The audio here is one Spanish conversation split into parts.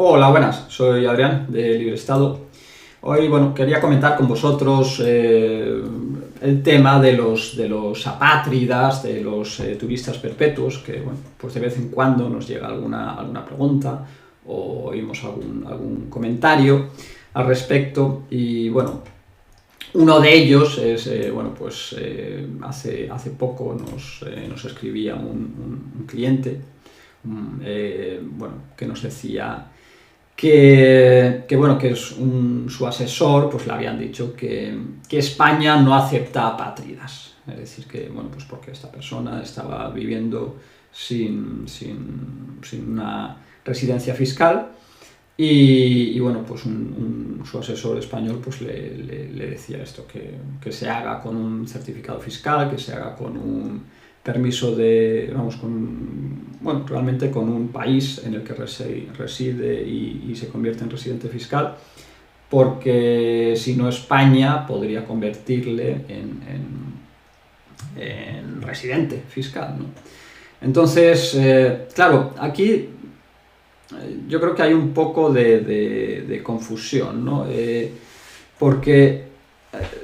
Hola, buenas, soy Adrián de Libre Estado. Hoy, quería comentar con vosotros el tema de los apátridas, de los turistas perpetuos, que, pues de vez en cuando nos llega alguna pregunta o oímos algún comentario al respecto. Y, uno de ellos es, hace poco nos escribía un cliente, que nos decía que su asesor pues le habían dicho que España no acepta apátridas. Es decir, que pues porque esta persona estaba viviendo sin una residencia fiscal y su asesor español pues le decía esto, que se haga con un certificado fiscal, que se haga con un permiso realmente con un país en el que reside y se convierte en residente fiscal, porque si no España podría convertirle en residente fiscal, ¿no? Entonces, claro, aquí yo creo que hay un poco de confusión, ¿no? Porque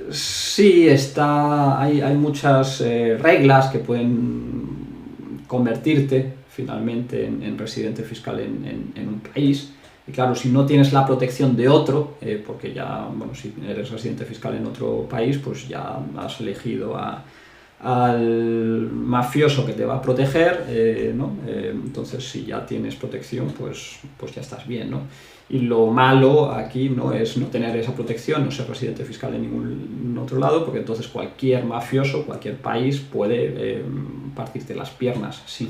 sí hay muchas reglas que pueden convertirte finalmente en residente fiscal en un país. Y claro, si no tienes la protección de otro, porque ya, si eres residente fiscal en otro país, pues ya has elegido al mafioso que te va a proteger, ¿no? Entonces, si ya tienes protección, pues ya estás bien, ¿no? Y lo malo aquí no es no tener esa protección, no ser residente fiscal en ningún otro lado, porque entonces cualquier mafioso, cualquier país puede partirte las piernas si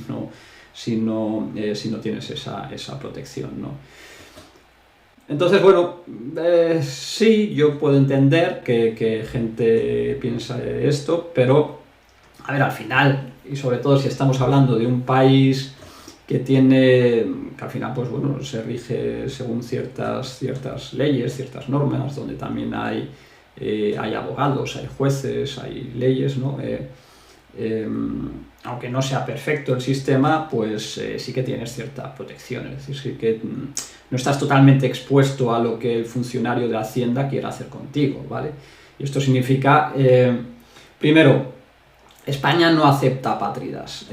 no tienes esa protección, ¿no? Entonces, sí, yo puedo entender que gente piensa esto, pero a ver, al final, y sobre todo si estamos hablando de un país que al final se rige según ciertas leyes, ciertas normas, donde también hay abogados, hay jueces, hay leyes, ¿no? Aunque no sea perfecto el sistema, pues sí que tienes cierta protección, es decir, sí que no estás totalmente expuesto a lo que el funcionario de Hacienda quiera hacer contigo, ¿vale? Y esto significa, primero, España no acepta apátridas,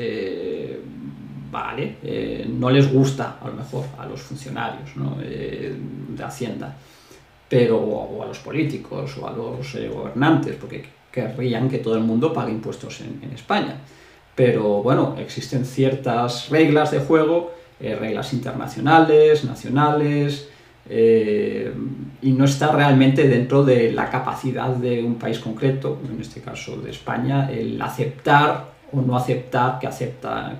no les gusta a lo mejor a los funcionarios, ¿no? De Hacienda, o a los políticos o a los gobernantes, porque querrían que todo el mundo pague impuestos en España. Pero existen ciertas reglas de juego, reglas internacionales, nacionales, y no está realmente dentro de la capacidad de un país concreto, en este caso de España, el aceptar o no aceptar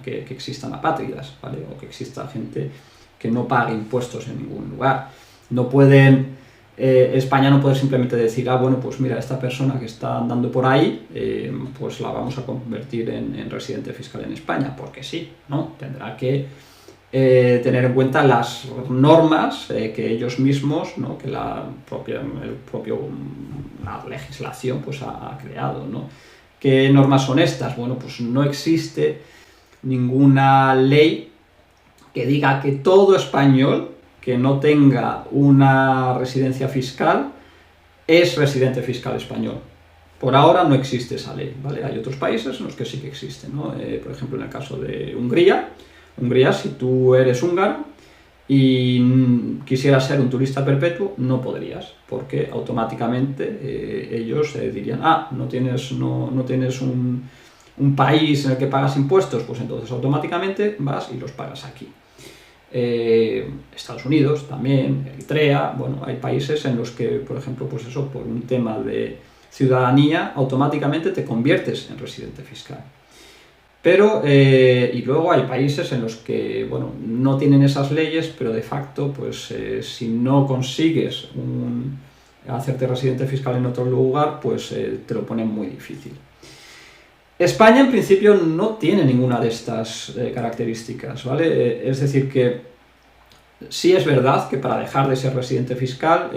que existan apátridas, ¿vale? O que exista gente que no pague impuestos en ningún lugar. España no puede simplemente decir, pues mira, esta persona que está andando por ahí, pues la vamos a convertir en residente fiscal en España, porque sí, ¿no? Tendrá que tener en cuenta las normas que ellos mismos, ¿no? Que la legislación pues ha creado, ¿no? ¿Qué normas son estas? Pues no existe ninguna ley que diga que todo español que no tenga una residencia fiscal es residente fiscal español. Por ahora no existe esa ley, ¿vale? Hay otros países en los que sí que existe, ¿no? Por ejemplo, en el caso de Hungría, si tú eres húngaro y quisieras ser un turista perpetuo, no podrías, porque automáticamente ellos dirían, no tienes un país en el que pagas impuestos, pues entonces automáticamente vas y los pagas aquí. Estados Unidos también, Eritrea, hay países en los que, por ejemplo, por un tema de ciudadanía, automáticamente te conviertes en residente fiscal. Pero, y luego hay países en los que, no tienen esas leyes, pero de facto, pues si no consigues hacerte residente fiscal en otro lugar, pues te lo ponen muy difícil. España, en principio, no tiene ninguna de estas características, ¿vale? Es decir, que sí es verdad que para dejar de ser residente fiscal,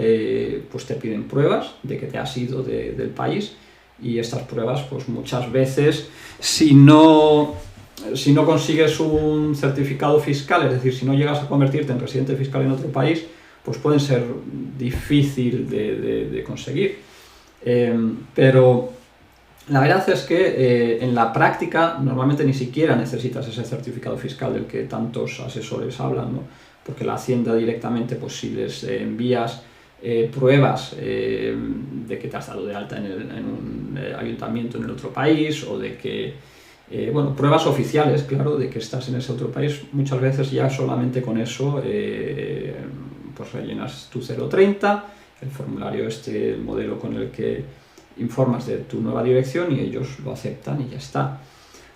pues te piden pruebas de que te has ido del país, y estas pruebas, pues muchas veces, si no si no consigues un certificado fiscal, es decir, si no llegas a convertirte en residente fiscal en otro país, pues pueden ser difícil de conseguir. Pero la verdad es que en la práctica normalmente ni siquiera necesitas ese certificado fiscal del que tantos asesores hablan, ¿no? Porque la Hacienda directamente, pues si les envías pruebas de que te has dado de alta en un ayuntamiento en el otro país, o de que, bueno, pruebas oficiales, claro, de que estás en ese otro país, muchas veces ya solamente con eso pues rellenas tu 030, el formulario el modelo con el que informas de tu nueva dirección, y ellos lo aceptan y ya está.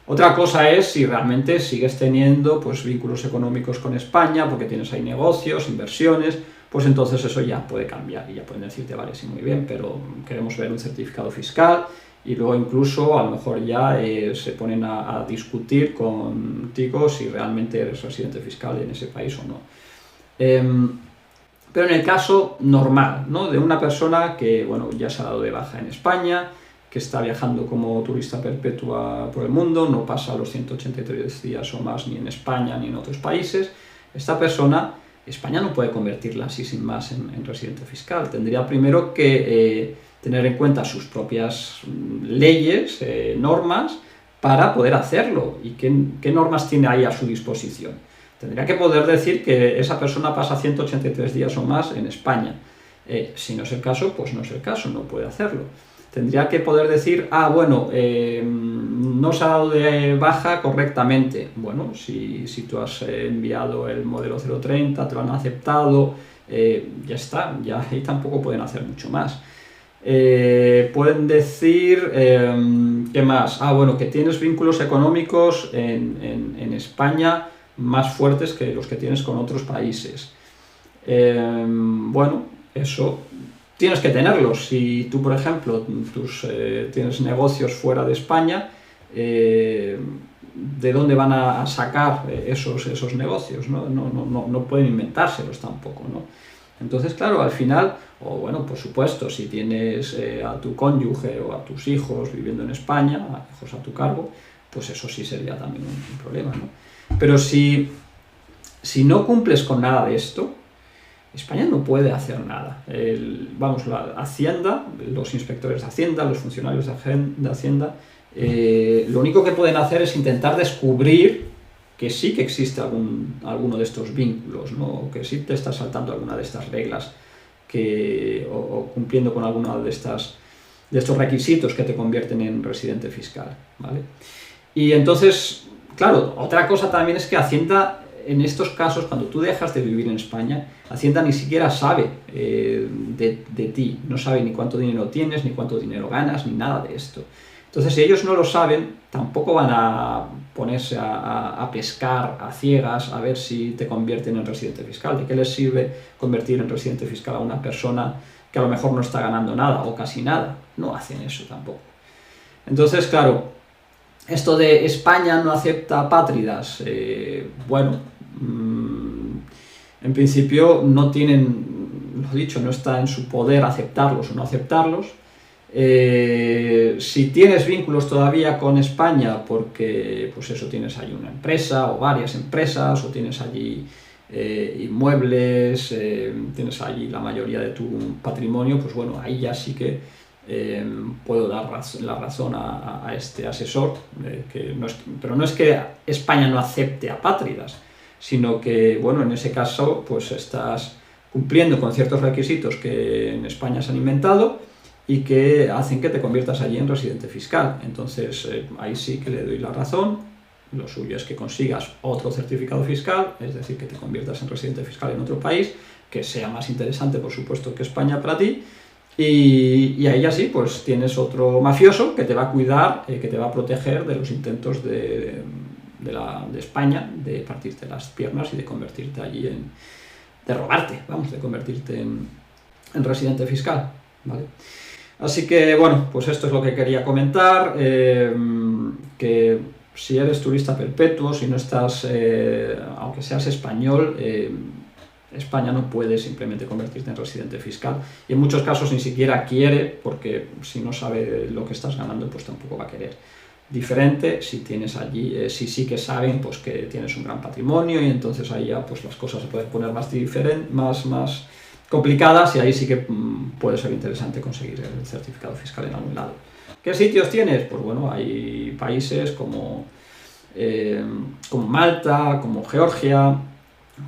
Otra cosa es si realmente sigues teniendo pues vínculos económicos con España, porque tienes ahí negocios, inversiones, pues entonces eso ya puede cambiar y ya pueden decirte, vale, sí, muy bien, pero queremos ver un certificado fiscal, y luego incluso a lo mejor ya se ponen a discutir contigo si realmente eres residente fiscal en ese país o no. Pero en el caso normal, ¿no?, de una persona que, bueno, ya se ha dado de baja en España, que está viajando como turista perpetua por el mundo, no pasa los 183 días o más ni en España ni en otros países, esta persona, España no puede convertirla así sin más en residente fiscal. Tendría primero que tener en cuenta sus propias leyes, normas, para poder hacerlo. ¿Y qué normas tiene ahí a su disposición? Tendría que poder decir que esa persona pasa 183 días o más en España. Si no es el caso, pues no es el caso, no puede hacerlo. Tendría que poder decir, bueno, no se ha dado de baja correctamente. Bueno, si tú has enviado el modelo 030, te lo han aceptado, ya está, ya ahí tampoco pueden hacer mucho más. Pueden decir, ¿qué más? Bueno, que tienes vínculos económicos en España más fuertes que los que tienes con otros países. Bueno, eso tienes que tenerlos. Si tú, por ejemplo, tienes negocios fuera de España, ¿de dónde van a sacar esos negocios? No pueden inventárselos tampoco, ¿no? Entonces, claro, al final, o bueno, por supuesto, si tienes a tu cónyuge o a tus hijos viviendo en España, hijos a tu cargo, pues eso sí sería también un problema, ¿no? Pero si no cumples con nada de esto, España no puede hacer nada. La Hacienda, los inspectores de Hacienda, los funcionarios de Hacienda, lo único que pueden hacer es intentar descubrir que sí que existe alguno de estos vínculos, ¿no? O que sí te estás saltando alguna de estas reglas o cumpliendo con alguna de estos requisitos que te convierten en residente fiscal, ¿vale? Y entonces, claro, otra cosa también es que Hacienda, en estos casos, cuando tú dejas de vivir en España, Hacienda ni siquiera sabe de ti, no sabe ni cuánto dinero tienes, ni cuánto dinero ganas, ni nada de esto. Entonces, si ellos no lo saben, tampoco van a ponerse a pescar a ciegas a ver si te convierten en residente fiscal. ¿De qué les sirve convertir en residente fiscal a una persona que a lo mejor no está ganando nada o casi nada? No hacen eso tampoco. Entonces, claro, esto de España no acepta apátridas, bueno, en principio no tienen, lo dicho, no está en su poder aceptarlos o no aceptarlos. Si tienes vínculos todavía con España porque, pues eso, tienes allí una empresa o varias empresas, o tienes allí inmuebles, tienes allí la mayoría de tu patrimonio, pues bueno, ahí ya sí que puedo dar la razón a este asesor, pero no es que España no acepte apátridas, sino que, bueno, en ese caso pues estás cumpliendo con ciertos requisitos que en España se han inventado y que hacen que te conviertas allí en residente fiscal. Entonces ahí sí que le doy la razón. Lo suyo es que consigas otro certificado fiscal, es decir, que te conviertas en residente fiscal en otro país, que sea más interesante, por supuesto, que España para ti, y ahí ya sí, pues tienes otro mafioso que te va a cuidar, que te va a proteger de los intentos de España de partirte las piernas y de convertirte allí de robarte, vamos, de convertirte en residente fiscal, ¿vale? Así que, bueno, pues esto es lo que quería comentar, que si eres turista perpetuo, si no estás, aunque seas español, España no puede simplemente convertirte en residente fiscal, y en muchos casos ni siquiera quiere, porque si no sabe lo que estás ganando, pues tampoco va a querer. diferente si tienes allí, si sí que saben pues que tienes un gran patrimonio, y entonces ahí ya pues las cosas se pueden poner más complicadas, y ahí sí que puede ser interesante conseguir el certificado fiscal en algún lado. ¿Qué sitios tienes? Pues bueno, hay países como Malta, como Georgia,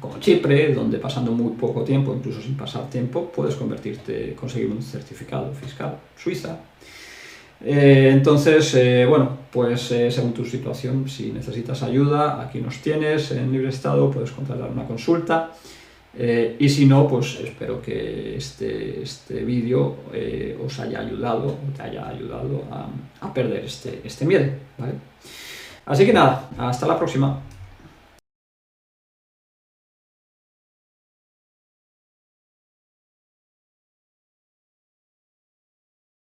como Chipre, donde pasando muy poco tiempo, incluso sin pasar tiempo, puedes conseguir un certificado fiscal. Suiza. Entonces, bueno, pues según tu situación, si necesitas ayuda, aquí nos tienes en Libre Estado, puedes contratar una consulta. Y si no, pues espero que este vídeo os haya ayudado, o te haya ayudado a perder este miedo, ¿vale? Así que nada, hasta la próxima.